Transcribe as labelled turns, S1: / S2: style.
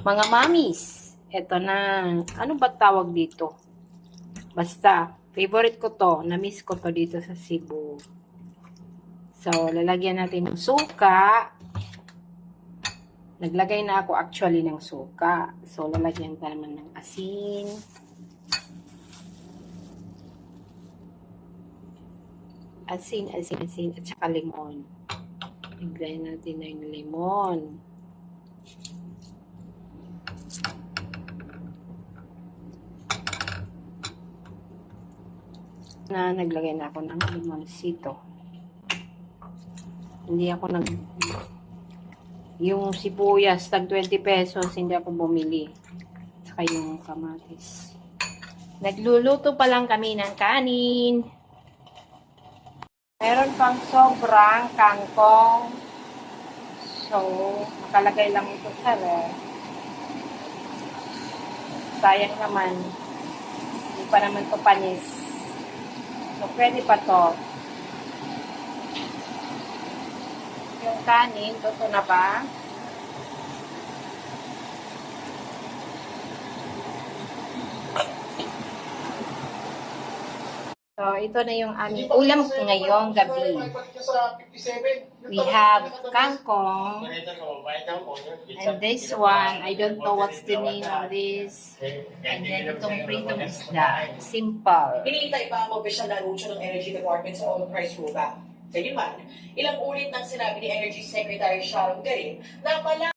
S1: Mga mamis, eto na. Ano ba tawag dito? Basta, favorite ko to. Na-miss ko to dito sa Cebu. So, lalagyan natin ng suka. Naglagay na ako actually ng suka. So, lalagyan tayo naman ng asin. Asin, at saka limon. Naglagay natin na yung limon. Naglagay na ako ng limonsito. Hindi ako yung sibuyas, tag 20 pesos, hindi ako bumili. Saka yung kamatis. Nagluluto pa lang kami ng kanin. Meron pang sobrang kangkong. So, nakalagay lang ito sa ref. Sayang naman. Hindi pa naman ito panis. So, pwede pa to. Yung kanin, luto na ba? So, ito na yung aming ulam ngayong gabi. We have kangkong. And this one, I don't know what's the name of this. And then itong pritong isda. Simple.
S2: Hinihintay pa ang official na anunsyo ng Energy Department sa oil price rollback. Kaya man, ilang ulit nang sinabi ni Energy Secretary Sharon Garin na